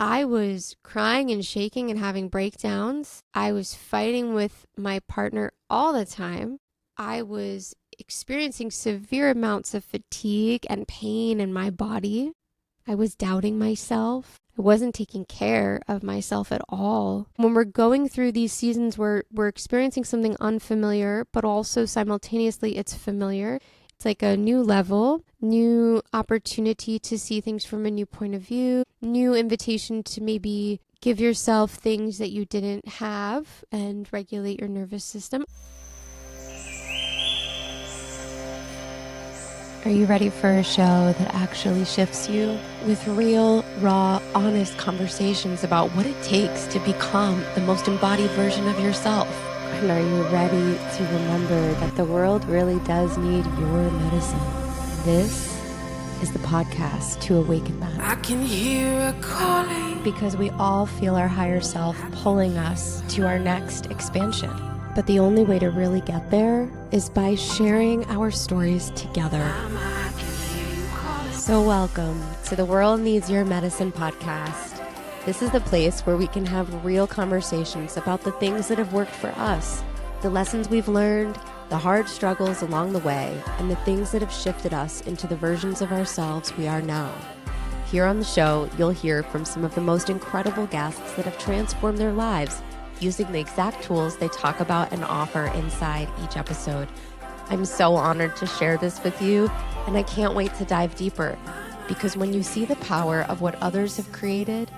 I was crying and shaking and having breakdowns. I was fighting with my partner all the time. I was experiencing severe amounts of fatigue and pain in my body. I was doubting myself. I wasn't taking care of myself at all. When we're going through these seasons where we're experiencing something unfamiliar, but also simultaneously it's familiar, it's like a new level, new opportunity to see things from a new point of view, new invitation to maybe give yourself things that you didn't have and regulate your nervous system. Are you ready for a show that actually shifts you? With real, raw, honest conversations about what it takes to become the most embodied version of yourself. And are you ready to remember that the world really does need your medicine? This is the podcast to awaken that. I can hear a calling. Because we all feel our higher self pulling us to our next expansion. But the only way to really get there is by sharing our stories together. So welcome to the World Needs Your Medicine podcast. This is the place where we can have real conversations about the things that have worked for us, the lessons we've learned, the hard struggles along the way, and the things that have shifted us into the versions of ourselves we are now. Here on the show, you'll hear from some of the most incredible guests that have transformed their lives using the exact tools they talk about and offer inside each episode. I'm so honored to share this with you, and I can't wait to dive deeper, because when you see the power of what others have created,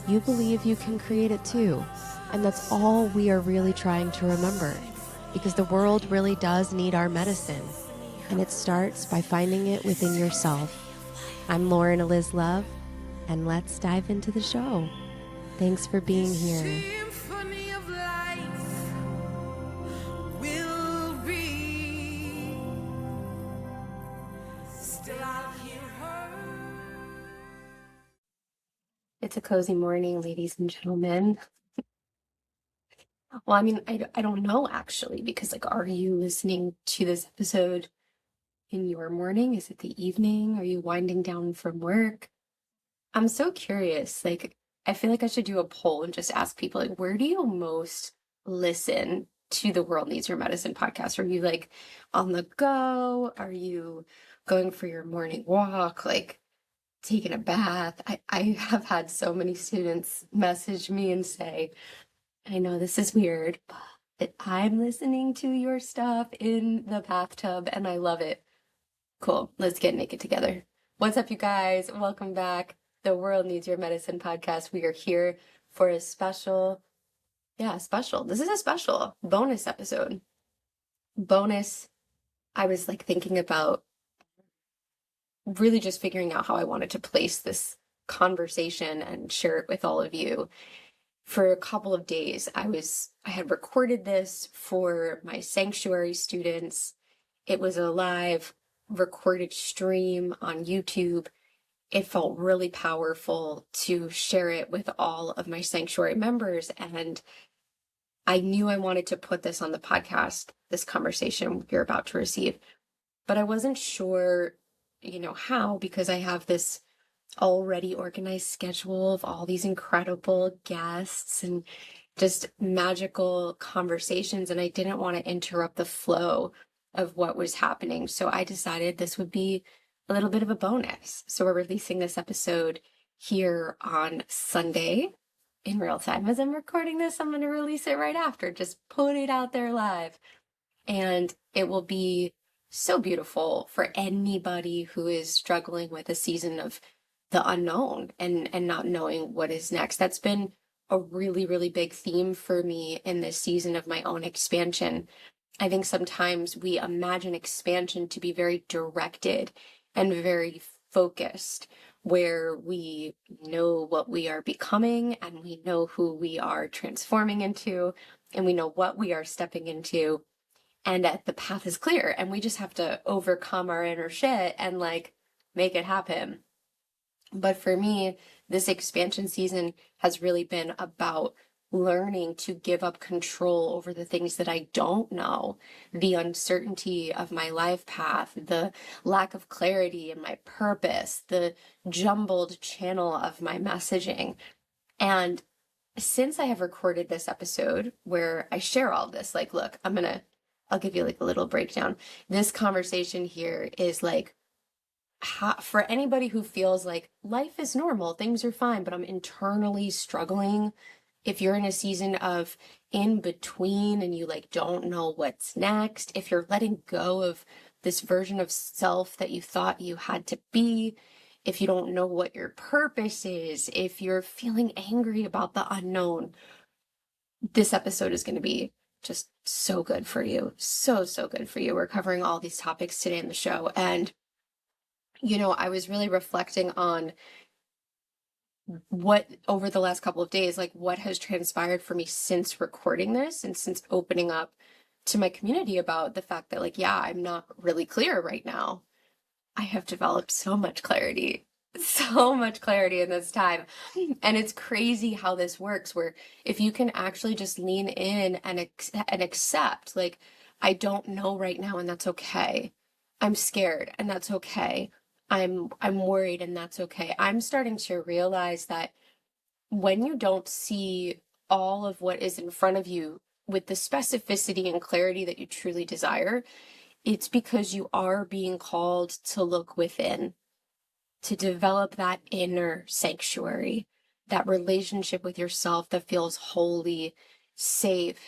you believe you can create it too. And that's all we are really trying to remember, because the world really does need our medicine, and it starts by finding it within yourself. I'm Lauren Eliz Love, and let's dive into the show. Thanks for being here. It's a cozy morning, ladies and gentlemen. Well, I mean, I don't know actually, because are you listening to this episode in your morning? Is it the evening? Are you winding down from work? I'm so curious. I feel like I should do a poll and just ask people, where do you most listen to the World Needs Your Medicine podcast? Are you on the go? Are you going for your morning walk? Taking a bath? I have had so many students message me and say, I know this is weird, but I'm listening to your stuff in the bathtub and I love it. Cool. Let's get naked together. What's up, you guys? Welcome back. The World Needs Your Medicine podcast. We are here for a special. This is a special bonus episode. I was thinking about really just figuring out how I wanted to place this conversation and share it with all of you. For a couple of days, I had recorded this for my sanctuary students. It was a live recorded stream on YouTube. It felt really powerful to share it with all of my sanctuary members, and I knew I wanted to put this on the podcast, this conversation you're about to receive, but I wasn't sure how, because I have this already organized schedule of all these incredible guests and just magical conversations, and I didn't want to interrupt the flow of what was happening. So I decided this would be a little bit of a bonus. So we're releasing this episode here on Sunday in real time. As I'm recording this, I'm going to release it right after, just put it out there live. And it will be so beautiful for anybody who is struggling with a season of the unknown and not knowing what is next. That's been a really, really big theme for me in this season of my own expansion. I think sometimes we imagine expansion to be very directed and very focused, where we know what we are becoming and we know who we are transforming into and we know what we are stepping into. And the path is clear, and we just have to overcome our inner shit and make it happen. But for me, this expansion season has really been about learning to give up control over the things that I don't know, the uncertainty of my life path, the lack of clarity in my purpose, the jumbled channel of my messaging. And since I have recorded this episode where I share all this, like, look, I'll give you like a little breakdown. This conversation here is like, for anybody who feels like life is normal, things are fine, but I'm internally struggling. If you're in a season of in between and you like don't know what's next, if you're letting go of this version of self that you thought you had to be, if you don't know what your purpose is, if you're feeling angry about the unknown, this episode is going to be just so good for you. So, so good for you. We're covering all these topics today in the show. And, I was really reflecting on what over the last couple of days, like what has transpired for me since recording this and since opening up to my community about the fact that, like, yeah, I'm not really clear right now. I have developed so much clarity in this time. And it's crazy how this works, where if you can actually just lean in and accept, like, I don't know right now, and that's okay. I'm scared, and that's okay. I'm worried, and that's okay. I'm starting to realize that when you don't see all of what is in front of you with the specificity and clarity that you truly desire, it's because you are being called to look within, to develop that inner sanctuary, that relationship with yourself that feels wholly safe.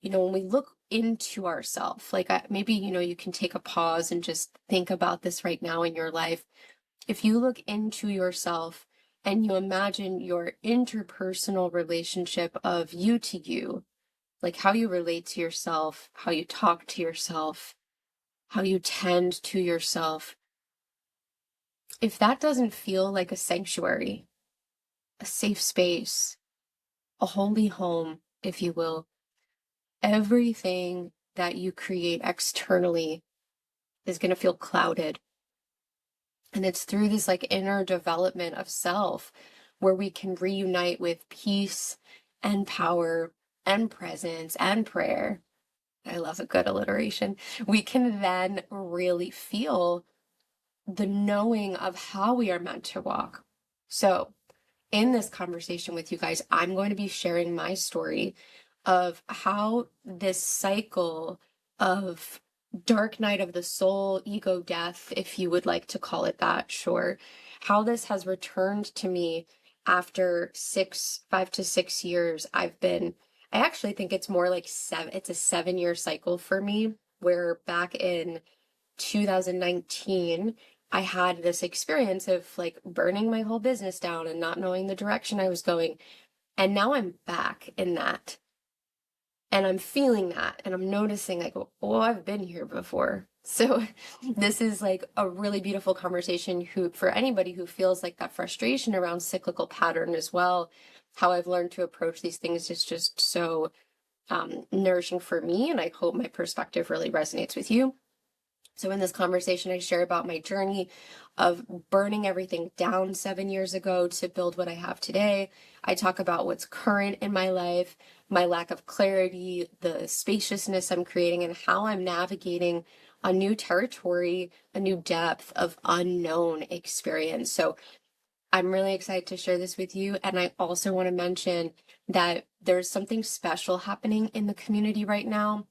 When we look into ourselves, like maybe, you can take a pause and just think about this right now in your life. If you look into yourself and you imagine your interpersonal relationship of you to you, like how you relate to yourself, how you talk to yourself, how you tend to yourself, if that doesn't feel like a sanctuary, a safe space, a holy home, if you will, everything that you create externally is going to feel clouded. And it's through this like inner development of self where we can reunite with peace and power and presence and prayer. I love a good alliteration. We can then really feel the knowing of how we are meant to walk. So, in this conversation with you guys, I'm going to be sharing my story of how this cycle of dark night of the soul, ego death, if you would like to call it that, sure, how this has returned to me after 5 to 6 years. I actually think it's more like it's a 7-year cycle for me, where back in 2019, I had this experience of like burning my whole business down and not knowing the direction I was going. And now I'm back in that. And I'm feeling that. And I'm noticing like, oh, I've been here before. So this is like a really beautiful conversation for anybody who feels like that frustration around cyclical pattern as well. How I've learned to approach these things is just so nourishing for me. And I hope my perspective really resonates with you. So in this conversation, I share about my journey of burning everything down 7 years ago to build what I have today. I talk about what's current in my life, my lack of clarity, the spaciousness I'm creating, and how I'm navigating a new territory, a new depth of unknown experience. So I'm really excited to share this with you. And I also want to mention that there's something special happening in the community right now.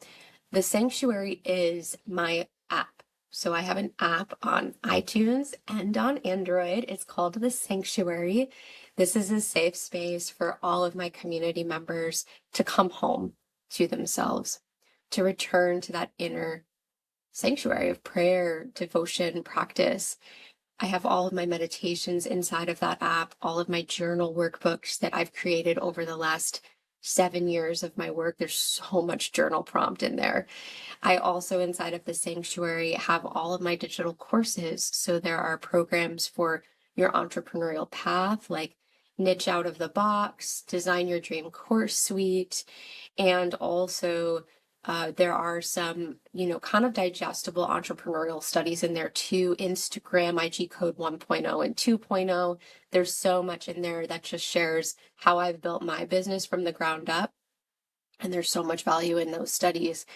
The Sanctuary is my app. So I have an app on iTunes and on Android. It's called The Sanctuary. This is a safe space for all of my community members to come home to themselves, to return to that inner sanctuary of prayer, devotion, practice. I have all of my meditations inside of that app, all of my journal workbooks that I've created over the last 7 years of my work. There's so much journal prompt in there. I also, inside of the Sanctuary, have all of my digital courses. So there are programs for your entrepreneurial path, like Niche Out of the Box, Design Your Dream Course Suite, and also there are some, kind of digestible entrepreneurial studies in there too. Instagram, IG Code 1.0 and 2.0. There's so much in there that just shares how I've built my business from the ground up. And there's so much value in those studies.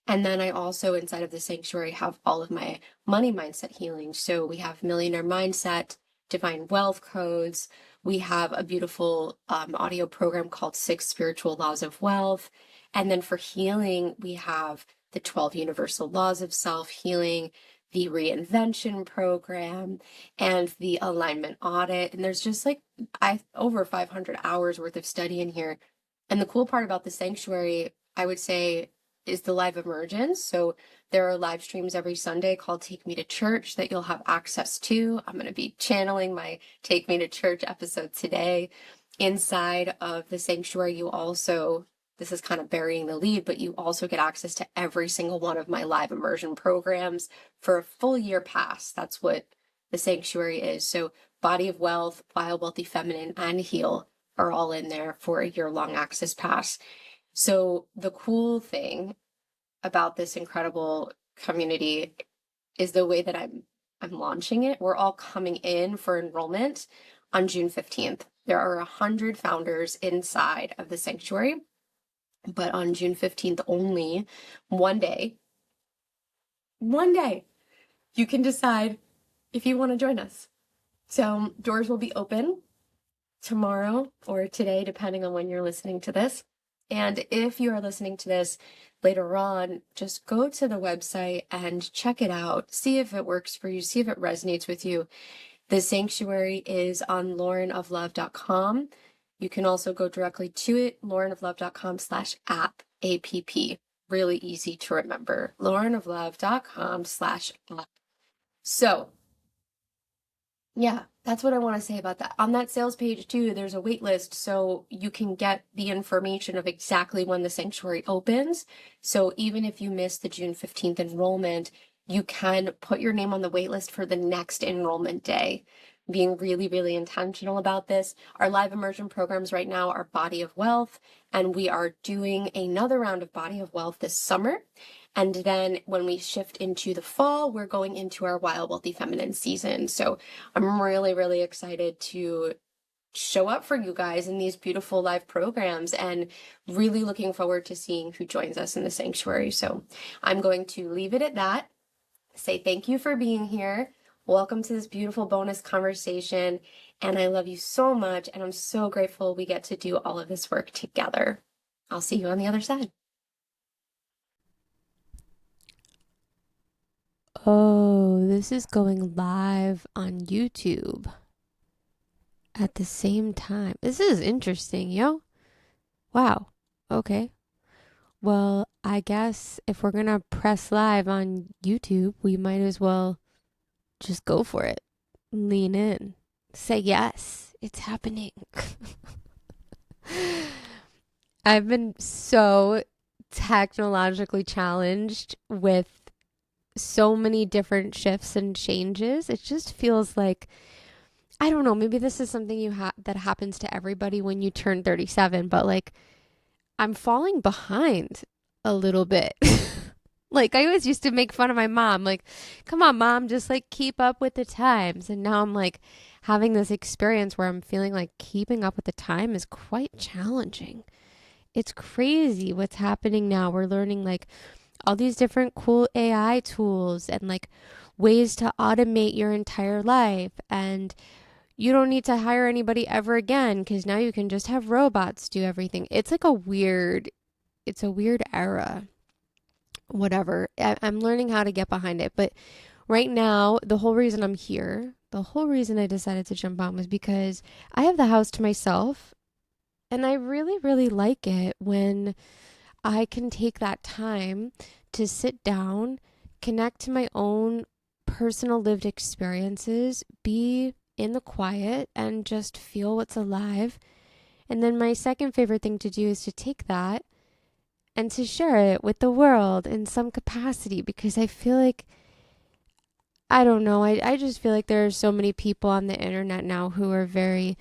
And then I also, inside of the Sanctuary, have all of my money mindset healing. So we have Millionaire Mindset, Divine Wealth Codes. We have a beautiful audio program called Six Spiritual Laws of Wealth. And then for healing, we have the 12 Universal Laws of Self-Healing, the Reinvention Program, and the Alignment Audit. And there's just like over 500 hours worth of study in here. And the cool part about the sanctuary, I would say, is the live emergence. So there are live streams every Sunday called Take Me to Church that you'll have access to. I'm going to be channeling my Take Me to Church episode today. Inside of the sanctuary, you also, this is kind of burying the lead, but you also get access to every single one of my live immersion programs for a full year pass. That's what the sanctuary is. So Body of Wealth, Wild Wealthy Feminine, and Heal are all in there for a year-long access pass. So the cool thing about this incredible community is the way that I'm launching it. We're all coming in for enrollment on June 15th. There are 100 founders inside of the sanctuary, but on June 15th only, one day, you can decide if you want to join us. So doors will be open tomorrow or today, depending on when you're listening to this. And if you are listening to this later on, just go to the website and check it out. See if it works for you. See if it resonates with you. The sanctuary is on laurenoflove.com. You can also go directly to it, laurenoflove.com/app, APP. Really easy to remember, laurenoflove.com/app. So yeah, that's what I want to say about that. On that sales page too, there's a wait list, so you can get the information of exactly when the sanctuary opens. So even if you miss the June 15th enrollment, you can put your name on the wait list for the next enrollment day. Being really, really intentional about this. Our live immersion programs right now are Body of Wealth, and we are doing another round of Body of Wealth this summer. And then when we shift into the fall, we're going into our Wild Wealthy Feminine season. So I'm really, really excited to show up for you guys in these beautiful live programs and really looking forward to seeing who joins us in the sanctuary. So I'm going to leave it at that. Say thank you for being here. Welcome to this beautiful bonus conversation. And I love you so much. And I'm so grateful we get to do all of this work together. I'll see you on the other side. Oh, this is going live on YouTube at the same time. This is interesting, yo. Wow. Okay. Well, I guess if we're gonna press live on YouTube, we might as well just go for it. Lean in. Say yes. It's happening. I've been so technologically challenged with so many different shifts and changes. It just feels like, I don't know, maybe this is something that happens to everybody when you turn 37, but like I'm falling behind a little bit. Like I always used to make fun of my mom, like, come on, mom, just like keep up with the times. And now I'm like having this experience where I'm feeling like keeping up with the time is quite challenging. It's crazy what's happening now. We're learning like all these different cool AI tools and like ways to automate your entire life. And you don't need to hire anybody ever again because now you can just have robots do everything. It's like it's a weird era. Whatever. I'm learning how to get behind it. But right now, the whole reason I'm here, the whole reason I decided to jump on was because I have the house to myself. And I really, really like it when I can take that time to sit down, connect to my own personal lived experiences, be in the quiet, and just feel what's alive. And then my second favorite thing to do is to take that and to share it with the world in some capacity because I feel like, I don't know, I just feel like there are so many people on the internet now who are very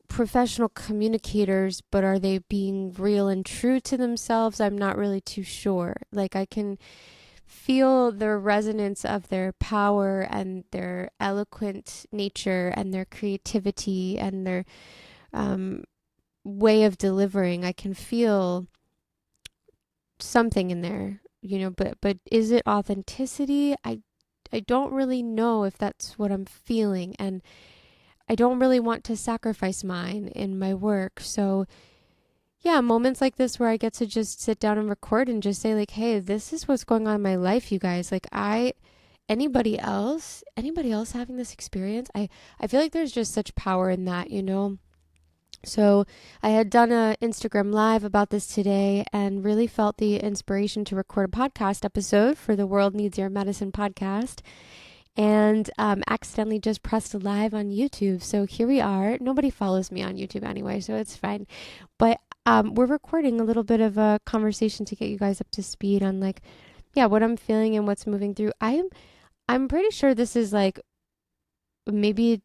professional communicators, but are they being real and true to themselves? I'm not really too sure. Like I can feel the resonance of their power and their eloquent nature and their creativity and their way of delivering. I can feel something in there, but is it authenticity? I don't really know if that's what I'm feeling. And I don't really want to sacrifice mine in my work. So yeah, moments like this where I get to just sit down and record and just say like, hey, this is what's going on in my life, you guys. Like anybody else having this experience? I feel like there's just such power in that, you know? So I had done a Instagram live about this today and really felt the inspiration to record a podcast episode for the World Needs Your Medicine podcast, and accidentally just pressed live on YouTube. So here we are. Nobody follows me on YouTube anyway, so it's fine. But we're recording a little bit of a conversation to get you guys up to speed on like, yeah, what I'm feeling and what's moving through. I'm pretty sure this is like maybe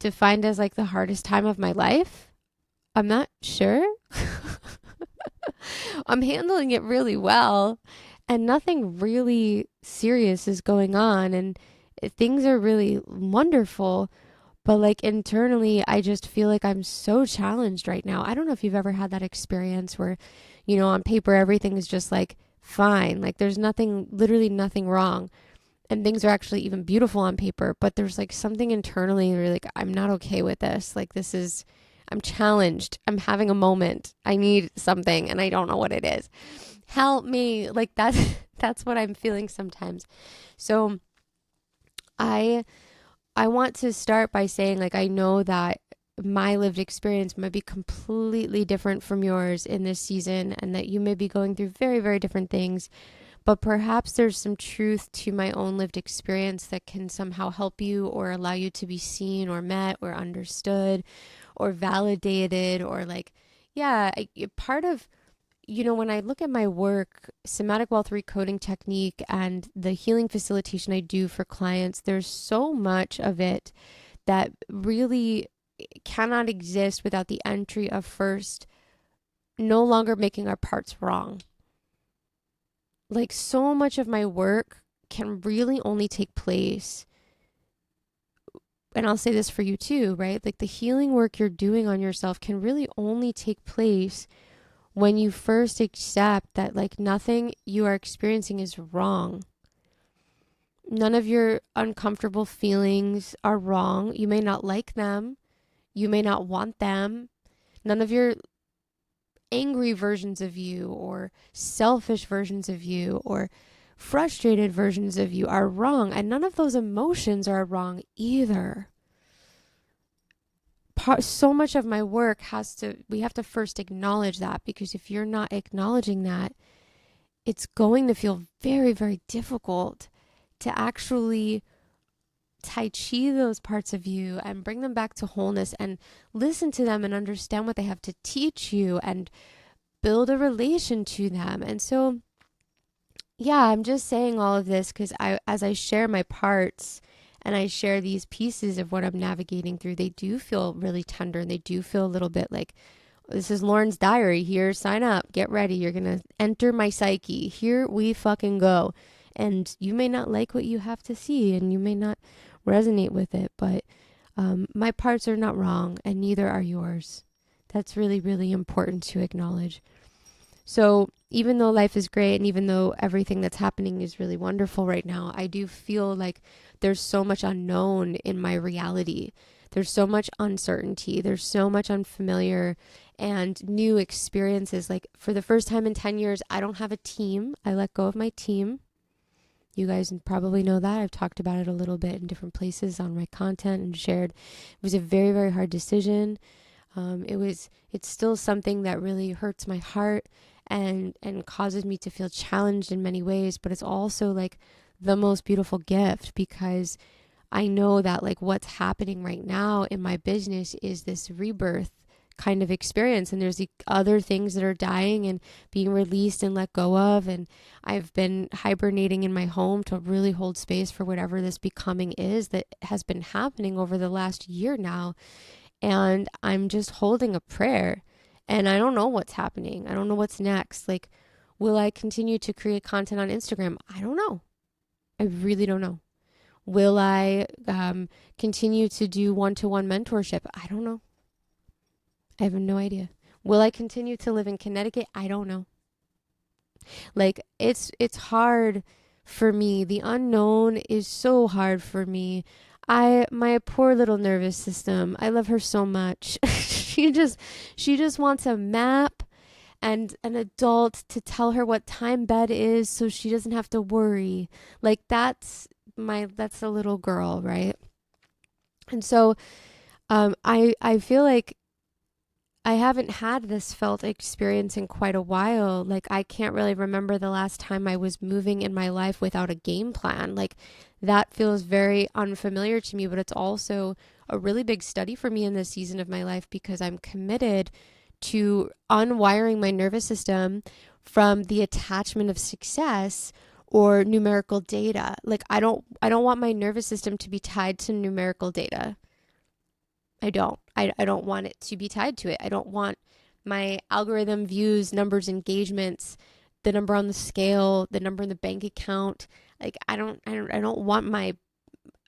defined as like the hardest time of my life. I'm not sure. I'm handling it really well and nothing really serious is going on and things are really wonderful. But like internally, I just feel like I'm so challenged right now. I don't know if you've ever had that experience where, you know, on paper, everything is just like fine. Like there's nothing, literally nothing wrong. And things are actually even beautiful on paper. But there's like something internally where like, I'm not okay with this. Like this is, I'm challenged. I'm having a moment. I need something and I don't know what it is. Help me. Like that's what I'm feeling sometimes. So I I want to start by saying, like, I know that my lived experience might be completely different from yours in this season, and that you may be going through very, very different things. But perhaps there's some truth to my own lived experience that can somehow help you or allow you to be seen or met or understood or validated or, like, yeah, part of you know, when I look at my work, somatic wealth recoding technique and the healing facilitation I do for clients, there's so much of it that really cannot exist without the entry of first no longer making our parts wrong. Like so much of my work can really only take place, and I'll say this for you too, right? Like the healing work you're doing on yourself can really only take place when you first accept that like nothing you are experiencing is wrong. None of your uncomfortable feelings are wrong. You may not like them. You may not want them. None of your angry versions of you or selfish versions of you or frustrated versions of you are wrong. And none of those emotions are wrong either. So much of my work we have to first acknowledge that, because if you're not acknowledging that, it's going to feel very, very difficult to actually tai chi those parts of you and bring them back to wholeness and listen to them and understand what they have to teach you and build a relation to them. And so, yeah, I'm just saying all of this because as I share my parts and I share these pieces of what I'm navigating through, they do feel really tender and they do feel a little bit like, this is Lauren's diary. Here, sign up, get ready. You're going to enter my psyche. Here we fucking go. And you may not like what you have to see and you may not resonate with it, but my parts are not wrong and neither are yours. That's really, really important to acknowledge. So even though life is great and even though everything that's happening is really wonderful right now, I do feel like there's so much unknown in my reality. There's so much uncertainty. There's so much unfamiliar and new experiences. Like for the first time in 10 years, I don't have a team. I let go of my team. You guys probably know that. I've talked about it a little bit in different places on my content and shared. It was a very, very hard decision. It's still something that really hurts my heart and causes me to feel challenged in many ways, but it's also like the most beautiful gift, because I know that like what's happening right now in my business is this rebirth kind of experience, and there's the other things that are dying and being released and let go of, and I've been hibernating in my home to really hold space for whatever this becoming is that has been happening over the last year now. And I'm just holding a prayer and I don't know what's happening. I don't know what's next. Like, will I continue to create content on Instagram? I don't know. I really don't know. Will I continue to do one-to-one mentorship? I don't know. I have no idea. Will I continue to live in Connecticut? I don't know. Like, it's hard for me. The unknown is so hard for me. My poor little nervous system. I love her so much. She just wants a map and an adult to tell her what time bed is so she doesn't have to worry. Like that's a little girl, right? And so I feel like I haven't had this felt experience in quite a while. Like, I can't really remember the last time I was moving in my life without a game plan. Like, that feels very unfamiliar to me, but it's also a really big study for me in this season of my life because I'm committed to unwiring my nervous system from the attachment of success or numerical data. Like, I don't want my nervous system to be tied to numerical data. I don't. I don't want it to be tied to it. I don't want my algorithm views, numbers, engagements, the number on the scale, the number in the bank account. Like I don't want my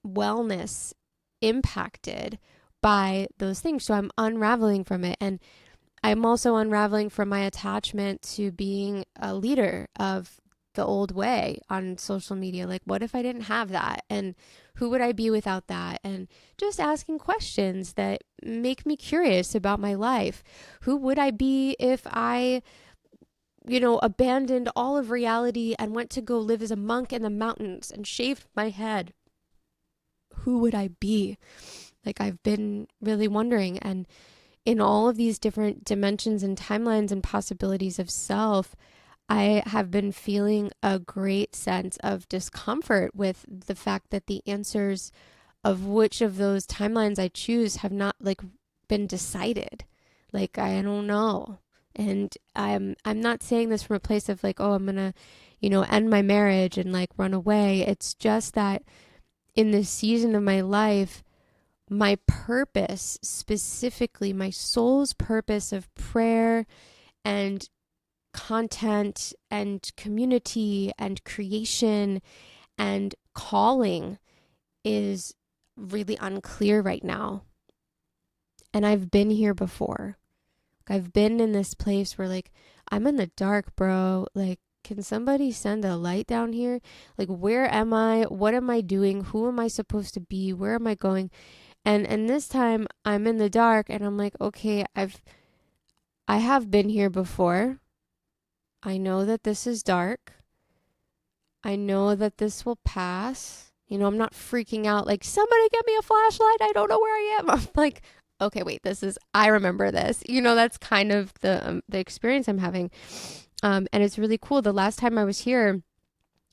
wellness impacted by those things. So I'm unraveling from it. And I'm also unraveling from my attachment to being a leader of the old way on social media. Like, what if I didn't have that? And who would I be without that? And just asking questions that make me curious about my life. Who would I be if I, abandoned all of reality and went to go live as a monk in the mountains and shaved my head? Who would I be? Like, I've been really wondering. And in all of these different dimensions and timelines and possibilities of self, I have been feeling a great sense of discomfort with the fact that the answers of which of those timelines I choose have not like been decided. Like, I don't know. And I'm not saying this from a place of like, oh, I'm gonna, end my marriage and like run away. It's just that in this season of my life, my purpose, specifically my soul's purpose of prayer and content and community and creation and calling, is really unclear right now. And I've been here before. I've been in this place where like, I'm in the dark, bro. Like, can somebody send a light down here? Like, where am I? What am I doing? Who am I supposed to be? Where am I going? And this time I'm in the dark and I'm like, okay, I have been here before. I know that this is dark. I know that this will pass. I'm not freaking out like, somebody get me a flashlight. I don't know where I am. I'm like, okay, wait, I remember this. That's kind of the experience I'm having. And it's really cool. The last time I was here,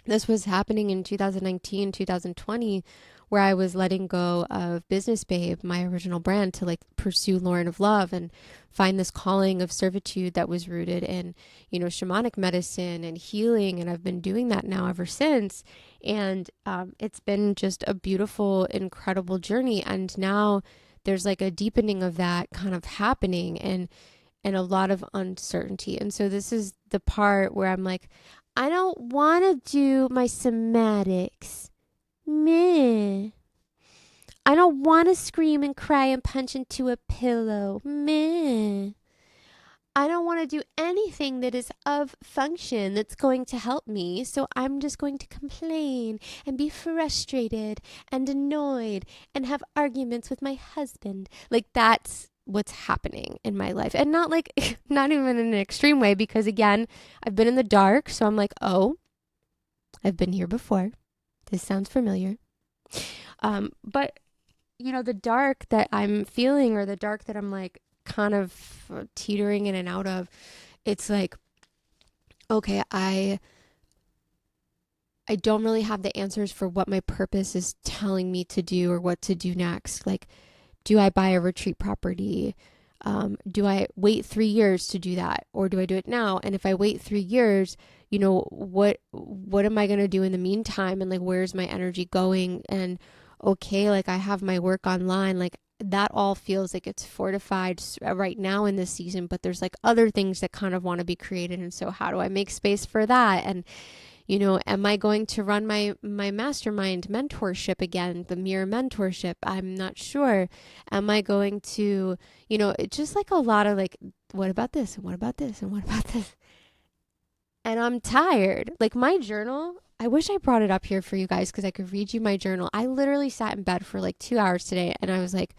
this was happening in 2019, 2020, where I was letting go of Business Babe, my original brand, to like pursue Lauren of Love and find this calling of servitude that was rooted in, shamanic medicine and healing. And I've been doing that now ever since. And it's been just a beautiful, incredible journey. And now there's like a deepening of that kind of happening and a lot of uncertainty. And so this is the part where I'm like, I don't want to do my somatics. Meh. I don't want to scream and cry and punch into a pillow. Meh. I don't want to do anything that is of function that's going to help me. So I'm just going to complain and be frustrated and annoyed and have arguments with my husband. Like, that's what's happening in my life. And not like, not even in an extreme way, because again, I've been in the dark. So I'm like, oh, I've been here before. This sounds familiar. But, the dark that I'm feeling, or the dark that I'm like kind of teetering in and out of, it's like, okay, I don't really have the answers for what my purpose is telling me to do or what to do next. Like, do I buy a retreat property? Do I wait 3 years to do that, or do I do it now? And if I wait 3 years, what am I going to do in the meantime? And like, where's my energy going? And okay, like I have my work online, like that all feels like it's fortified right now in this season, but there's like other things that kind of want to be created. And so how do I make space for that? And am I going to run my mastermind mentorship again, the mirror mentorship? I'm not sure. Am I going to, it's just like a lot of like, what about this? And what about this? And what about this? And I'm tired. Like, my journal, I wish I brought it up here for you guys because I could read you my journal. I literally sat in bed for like 2 hours today and I was like,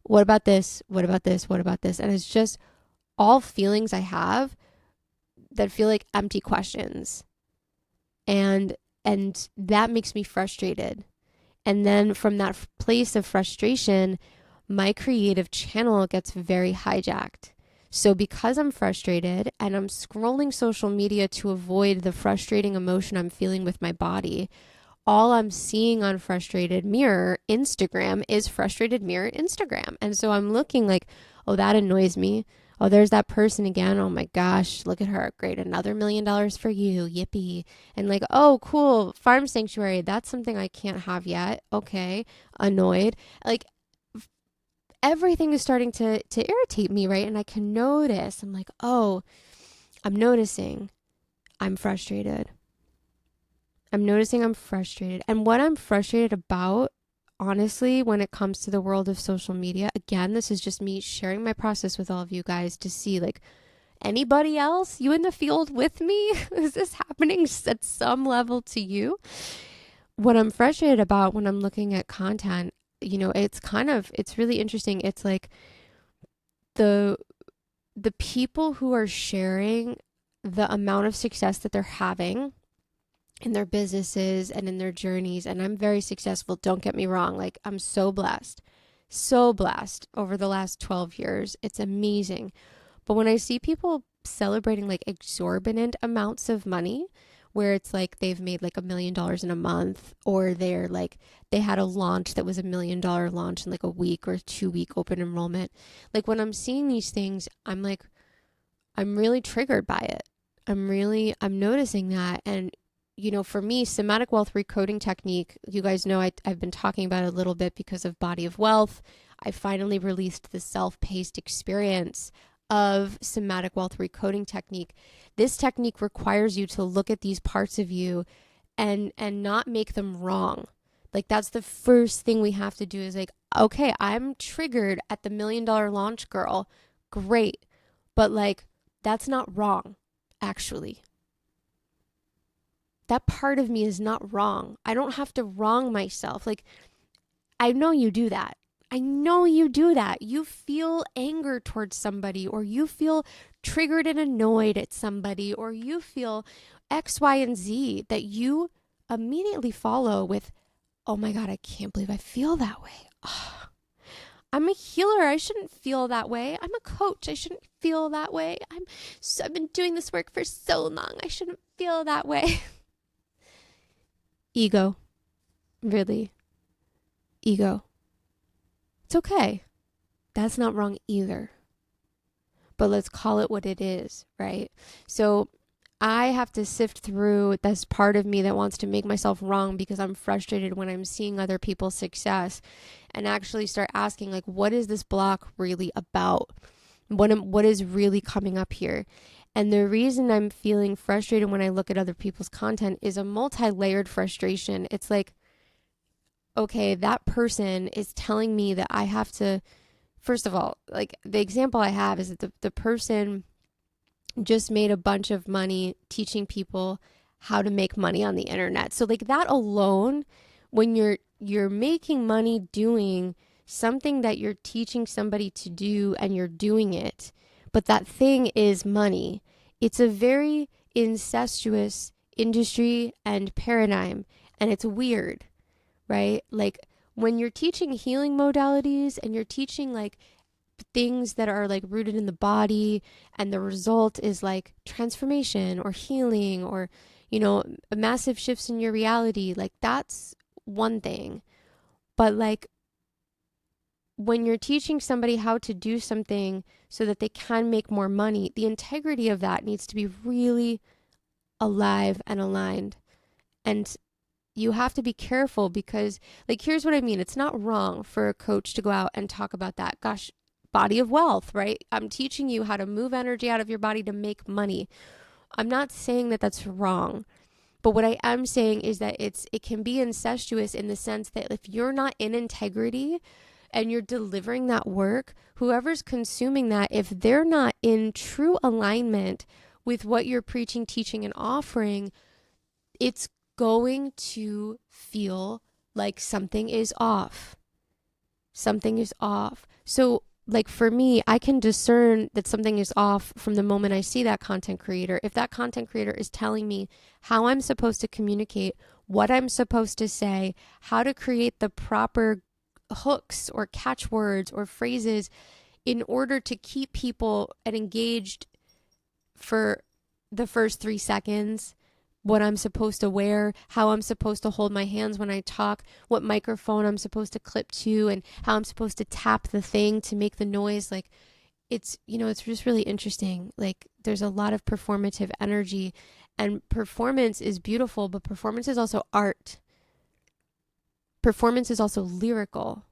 what about this? What about this? What about this? And it's just all feelings I have that feel like empty questions. And that makes me frustrated. And then from that place of frustration, my creative channel gets very hijacked. So because I'm frustrated and I'm scrolling social media to avoid the frustrating emotion I'm feeling with my body, all I'm seeing on Frustrated Mirror Instagram is Frustrated Mirror Instagram. And so I'm looking like, oh, that annoys me. Oh, there's that person again. Oh my gosh, look at her. Great. Another $1,000,000 for you. Yippee. And like, oh, cool. Farm sanctuary. That's something I can't have yet. Okay. Annoyed. Like, everything is starting to irritate me, right? And I can notice. I'm like, oh, I'm noticing I'm frustrated. I'm noticing I'm frustrated. And what I'm frustrated about, honestly, when it comes to the world of social media, again, this is just me sharing my process with all of you guys to see, like, anybody else, you in the field with me? Is this happening at some level to you? What I'm frustrated about when I'm looking at content, it's really interesting. It's like the people who are sharing the amount of success that they're having in their businesses and in their journeys. And I'm very successful. Don't get me wrong. Like, I'm so blessed over the last 12 years. It's amazing. But when I see people celebrating like exorbitant amounts of money, where it's like they've made like $1,000,000 in a month, or they're like, they had a launch that was $1,000,000 launch in like a week or 2 week open enrollment. Like, when I'm seeing these things, I'm like, I'm really triggered by it. I'm noticing that. And for me, somatic wealth recoding technique, you guys know I've been talking about it a little bit because of Body of Wealth. I finally released the self-paced experience of somatic wealth recoding technique. This technique requires you to look at these parts of you and not make them wrong. Like, that's the first thing we have to do is like, okay, I'm triggered at the $1,000,000 launch girl. Great. But like, that's not wrong, actually. That part of me is not wrong. I don't have to wrong myself. Like, I know you do that. I know you do that. You feel anger towards somebody, or you feel triggered and annoyed at somebody, or you feel X, Y, and Z that you immediately follow with, oh my God, I can't believe I feel that way. Oh, I'm a healer. I shouldn't feel that way. I'm a coach. I shouldn't feel that way. I've been doing this work for so long. I shouldn't feel that way. Ego. Really. Ego. It's okay. That's not wrong either. But let's call it what it is, right? So I have to sift through this part of me that wants to make myself wrong because I'm frustrated when I'm seeing other people's success, and actually start asking, like, what is this block really about? What is really coming up here? And the reason I'm feeling frustrated when I look at other people's content is a multi-layered frustration. It's like, okay, that person is telling me that I have to, first of all, like, the example I have is that the person just made a bunch of money teaching people how to make money on the internet. So like, that alone, when you're making money doing something that you're teaching somebody to do and you're doing it, but that thing is money, it's a very incestuous industry and paradigm, and it's weird, right? Like, when you're teaching healing modalities and you're teaching like things that are like rooted in the body, and the result is like transformation or healing, or massive shifts in your reality, like, that's one thing. But like, when you're teaching somebody how to do something so that they can make more money, the integrity of that needs to be really alive and aligned. And you have to be careful because, like, here's what I mean. It's not wrong for a coach to go out and talk about that. Gosh, Body of Wealth, right? I'm teaching you how to move energy out of your body to make money. I'm not saying that that's wrong. But what I am saying is that it can be incestuous in the sense that if you're not in integrity and you're delivering that work, whoever's consuming that, if they're not in true alignment with what you're preaching, teaching, and offering, it's going to feel like something is off. Something is off. So, like for me, I can discern that something is off from the moment I see that content creator. If that content creator is telling me how I'm supposed to communicate, what I'm supposed to say, how to create the proper hooks or catchwords or phrases in order to keep people engaged for the first 3 seconds, what I'm supposed to wear, how I'm supposed to hold my hands when I talk, what microphone I'm supposed to clip to, and how I'm supposed to tap the thing to make the noise. Like, it's, it's just really interesting. Like, there's a lot of performative energy, and performance is beautiful, but performance is also art. Performance is also lyrical.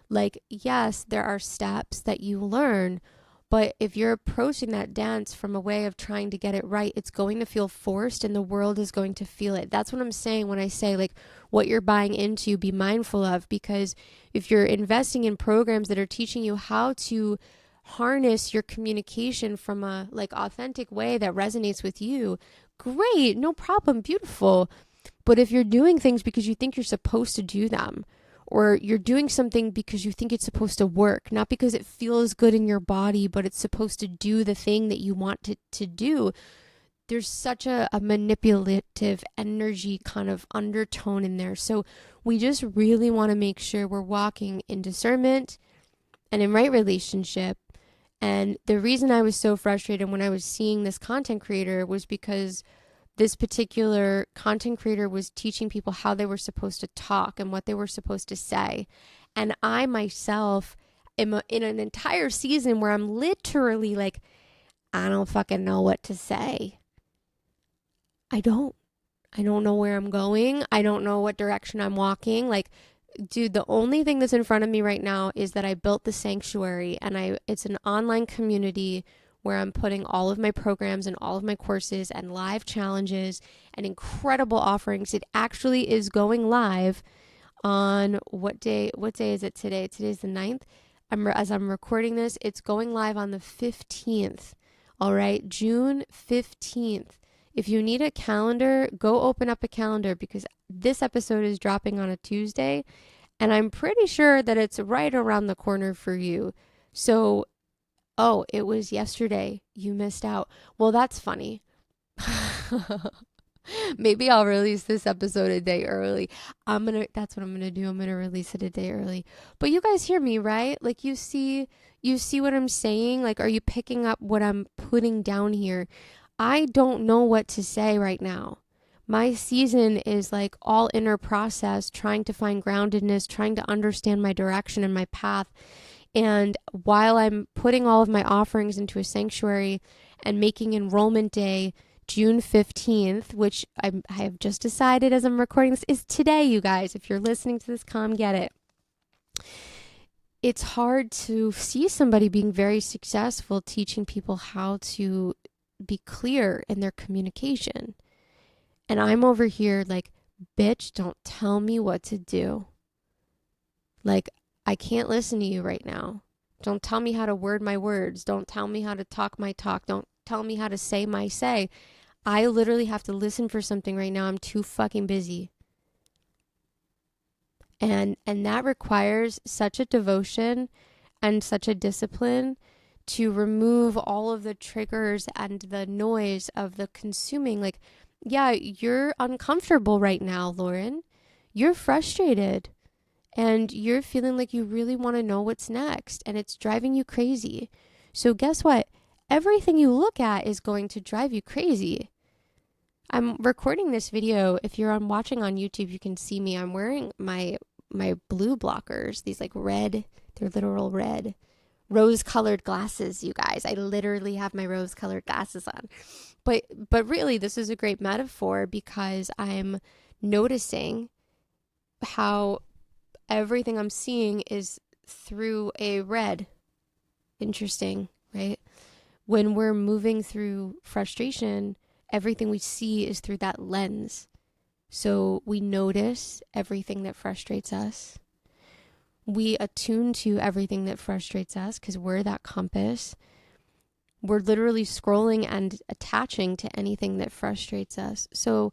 Like, yes, there are steps that you learn, but if you're approaching that dance from a way of trying to get it right, it's going to feel forced and the world is going to feel it. That's what I'm saying when I say, like, what you're buying into, be mindful of, because if you're investing in programs that are teaching you how to harness your communication from a like authentic way that resonates with you, great, no problem, beautiful. But if you're doing things because you think you're supposed to do them, or you're doing something because you think it's supposed to work, not because it feels good in your body, but it's supposed to do the thing that you want it to do, there's such a manipulative energy kind of undertone in there. So we just really want to make sure we're walking in discernment and in right relationship. And the reason I was so frustrated when I was seeing this content creator was because this particular content creator was teaching people how they were supposed to talk and what they were supposed to say. And I myself am in an entire season where I'm literally like, I don't fucking know what to say. I don't know where I'm going. I don't know what direction I'm walking. Like, dude, the only thing that's in front of me right now is that I built the sanctuary, and it's an online community where I'm putting all of my programs and all of my courses and live challenges and incredible offerings. It actually is going live on what day is it today? Today's the 9th. As I'm recording this, it's going live on the 15th. All right, June 15th. If you need a calendar, go open up a calendar, because this episode is dropping on a Tuesday, and I'm pretty sure that it's right around the corner for you. So, oh, it was yesterday. You missed out. Well, that's funny. Maybe I'll release this episode a day early. That's what I'm gonna do. I'm gonna release it a day early. But you guys hear me, right? Like, you see what I'm saying? Like, are you picking up what I'm putting down here? I don't know what to say right now. My season is like all inner process, trying to find groundedness, trying to understand my direction and my path. And while I'm putting all of my offerings into a sanctuary and making enrollment day June 15th, which I have just decided as I'm recording this is today, you guys. If you're listening to this, come get it. It's hard to see somebody being very successful teaching people how to be clear in their communication. And I'm over here like, bitch, don't tell me what to do. Like, I can't listen to you right now. Don't tell me how to word my words. Don't tell me how to talk my talk. Don't tell me how to say my say. I literally have to listen for something right now. I'm too fucking busy. And that requires such a devotion and such a discipline to remove all of the triggers and the noise of the consuming. Like, yeah, you're uncomfortable right now, Lauren. You're frustrated. And you're feeling like you really want to know what's next, and it's driving you crazy. So guess what? Everything you look at is going to drive you crazy. I'm recording this video. If you're watching on YouTube, you can see me. I'm wearing my blue blockers, these like red, they're literal red, rose-colored glasses, you guys. I literally have my rose-colored glasses on. But really, this is a great metaphor, because I'm noticing how everything I'm seeing is through a red. Interesting, right? When we're moving through frustration, everything we see is through that lens. So we notice everything that frustrates us. We attune to everything that frustrates us because we're that compass. We're literally scrolling and attaching to anything that frustrates us. So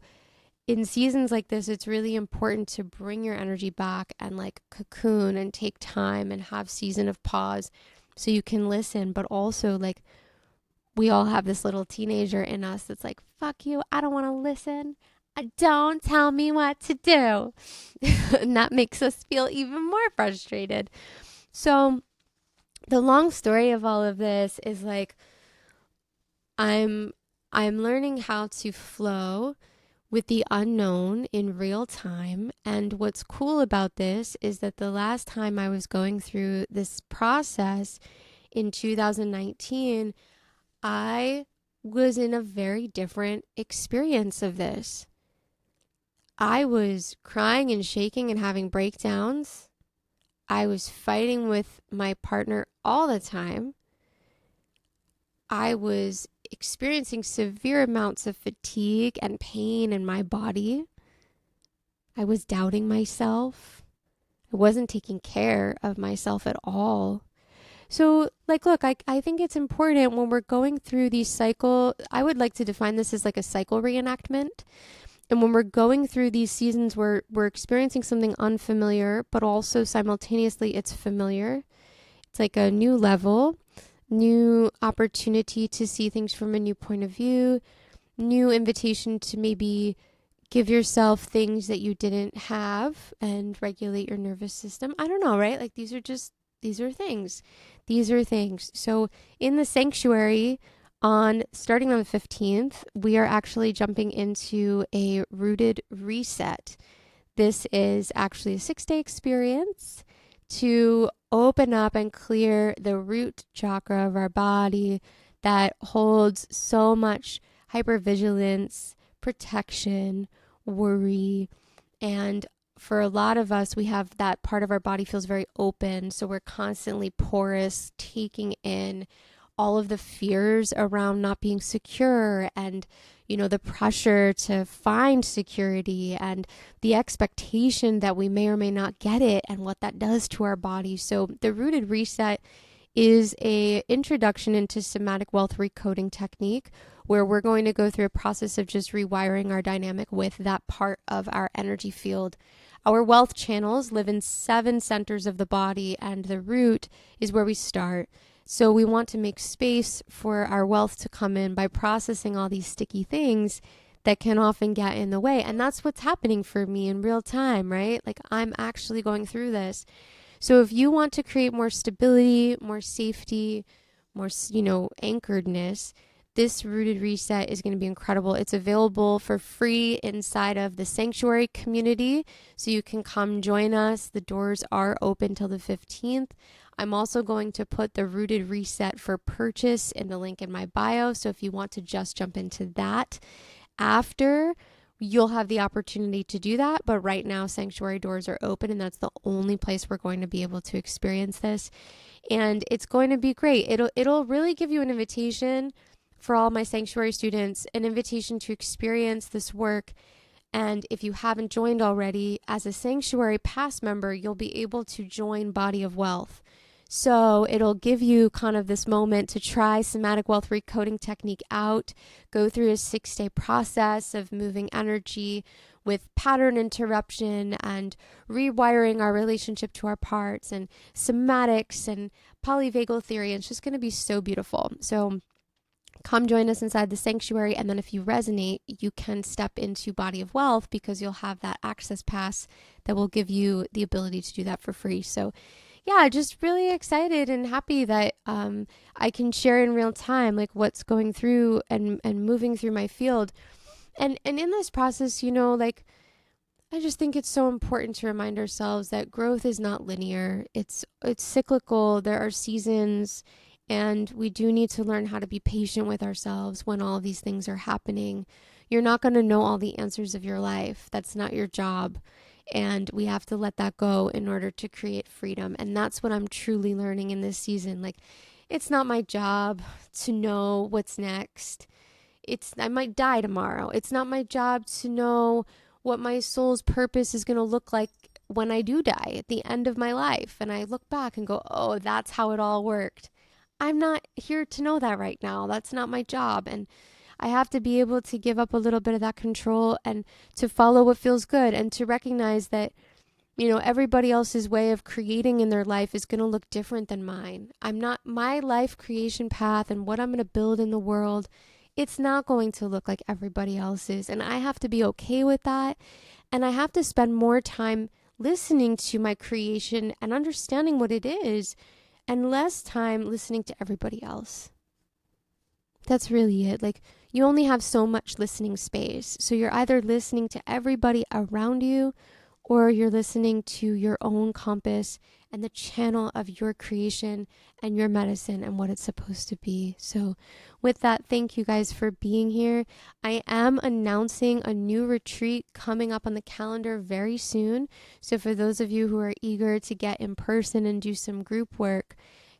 in seasons like this, it's really important to bring your energy back and like cocoon and take time and have season of pause so you can listen. But also, like, we all have this little teenager in us that's like, fuck you, I don't want to listen. Don't tell me what to do. And that makes us feel even more frustrated. So, the long story of all of this is like, I'm I'm learning how to flow with the unknown in real time. And what's cool about this is that the last time I was going through this process in 2019, I was in a very different experience of this. I was crying and shaking and having breakdowns. I was fighting with my partner all the time. I was experiencing severe amounts of fatigue and pain in my body. I was doubting myself. I wasn't taking care of myself at all. So, like, look, I think it's important when we're going through these cycle, I would like to define this as like a cycle reenactment. And when we're going through these seasons where we're experiencing something unfamiliar, but also simultaneously it's familiar, it's like a new level, new opportunity to see things from a new point of view, new invitation to maybe give yourself things that you didn't have and regulate your nervous system. I don't know, right? Like these are things. These are things. So in the sanctuary on starting on the 15th, we are actually jumping into a rooted reset. This is actually a 6-day experience to open up and clear the root chakra of our body that holds so much hypervigilance, protection, worry. And for a lot of us, we have that part of our body feels very open. So we're constantly porous, taking in all of the fears around not being secure and, you know, the pressure to find security and the expectation that we may or may not get it and what that does to our body. So the rooted reset is a introduction into somatic wealth recoding technique where we're going to go through a process of just rewiring our dynamic with that part of our energy field. Our wealth channels live in 7 centers of the body, and the root is where we start. So we want to make space for our wealth to come in by processing all these sticky things that can often get in the way. And that's what's happening for me in real time, right? Like I'm actually going through this. So if you want to create more stability, more safety, more, anchoredness, this rooted reset is going to be incredible. It's available for free inside of the sanctuary community. So you can come join us. The doors are open till the 15th. I'm also going to put the rooted reset for purchase in the link in my bio. So if you want to just jump into that after, you'll have the opportunity to do that. But right now, sanctuary doors are open, and that's the only place we're going to be able to experience this. And it's going to be great. It'll really give you an invitation for all my sanctuary students, an invitation to experience this work. And if you haven't joined already, as a sanctuary pass member, you'll be able to join Body of Wealth. So it'll give you kind of this moment to try somatic wealth recoding technique out, go through a 6-day process of moving energy with pattern interruption and rewiring our relationship to our parts and somatics and polyvagal theory. And it's just going to be so beautiful. So come join us inside the sanctuary. And then if you resonate, you can step into Body of Wealth because you'll have that access pass that will give you the ability to do that for free. So yeah, just really excited and happy that I can share in real time like what's going through and moving through my field. And in this process, like I just think it's so important to remind ourselves that growth is not linear. It's cyclical. There are seasons, and we do need to learn how to be patient with ourselves when all of these things are happening. You're not going to know all the answers of your life. That's not your job. And we have to let that go in order to create freedom. And that's what I'm truly learning in this season. Like, it's not my job to know what's next. I might die tomorrow. It's not my job to know what my soul's purpose is going to look like when I do die at the end of my life. And I look back and go, oh, that's how it all worked. I'm not here to know that right now. That's not my job. And I have to be able to give up a little bit of that control and to follow what feels good, and to recognize that, everybody else's way of creating in their life is going to look different than mine. My life creation path and what I'm going to build in the world, it's not going to look like everybody else's. And I have to be okay with that. And I have to spend more time listening to my creation and understanding what it is, and less time listening to everybody else. That's really it. Like, you only have so much listening space. So you're either listening to everybody around you, or you're listening to your own compass and the channel of your creation and your medicine and what it's supposed to be. So with that, thank you guys for being here. I am announcing a new retreat coming up on the calendar very soon. So for those of you who are eager to get in person and do some group work,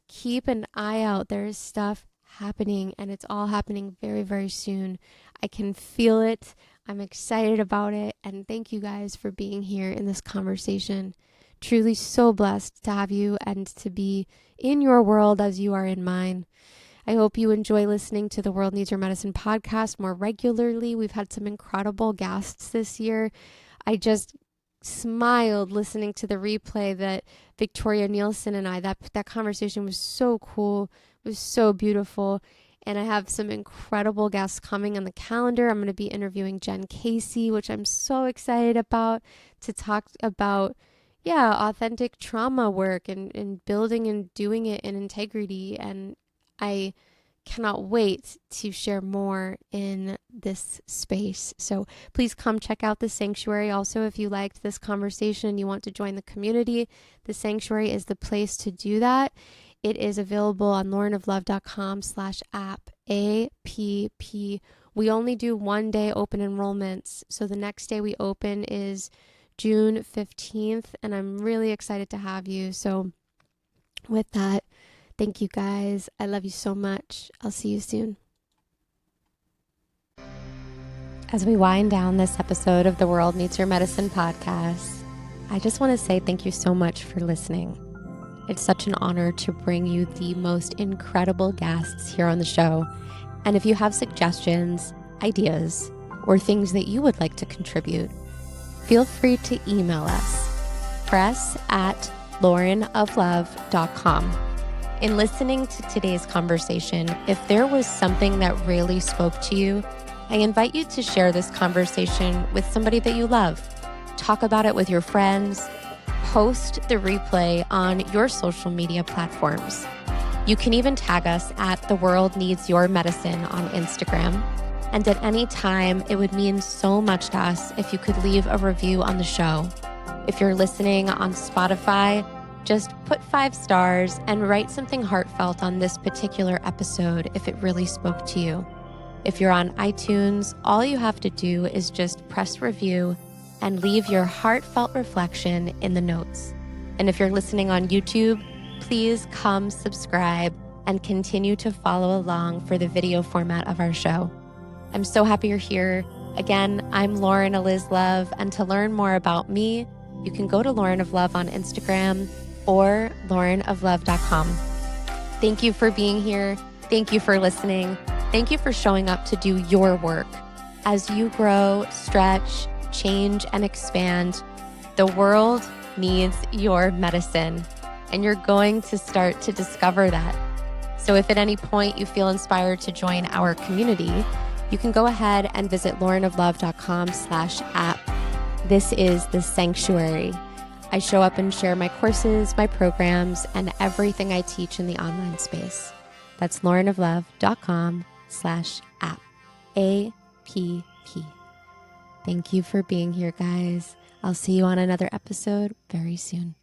keep an eye out. There is stuff happening, and it's all happening very, very soon. I can feel it. I'm excited about it. And thank you guys for being here in this conversation. Truly so blessed to have you and to be in your world as you are in mine. I hope you enjoy listening to the World Needs Your Medicine podcast more regularly. We've had some incredible guests this year. I just smiled listening to the replay that Victoria Nielsen and that conversation was so cool. It was so beautiful. And I have some incredible guests coming on the calendar. I'm going to be interviewing Jen Casey, which I'm so excited about, to talk about, authentic trauma work and building and doing it in integrity. And I cannot wait to share more in this space. So please come check out the Sanctuary. Also, if you liked this conversation and you want to join the community, the Sanctuary is the place to do that. It is available on laurenoflove.com/app, APP. We only do 1 day open enrollments. So the next day we open is June 15th, and I'm really excited to have you. So with that, thank you guys. I love you so much. I'll see you soon. As we wind down this episode of the World Needs Your Medicine podcast, I just want to say thank you so much for listening. It's such an honor to bring you the most incredible guests here on the show. And if you have suggestions, ideas, or things that you would like to contribute, feel free to email us, press@laurenoflove.com. In listening to today's conversation, if there was something that really spoke to you, I invite you to share this conversation with somebody that you love. Talk about it with your friends. Post the replay on your social media platforms. You can even tag us at The World Needs Your Medicine on Instagram. And at any time, it would mean so much to us if you could leave a review on the show. If you're listening on Spotify, just put 5 stars and write something heartfelt on this particular episode if it really spoke to you. If you're on iTunes, all you have to do is just press review and leave your heartfelt reflection in the notes. And if you're listening on YouTube, please come subscribe and continue to follow along for the video format of our show. I'm so happy you're here. Again, I'm Lauren Eliz Love, and to learn more about me, you can go to Lauren of Love on Instagram or laurenoflove.com. Thank you for being here. Thank you for listening. Thank you for showing up to do your work. As you grow, stretch, change, and expand, the world needs your medicine, and you're going to start to discover that. So if at any point you feel inspired to join our community, you can go ahead and visit laurenoflove.com/app. This is the Sanctuary. I show up and share my courses, my programs, and everything I teach in the online space. That's laurenoflove.com/app, APP. Thank you for being here, guys. I'll see you on another episode very soon.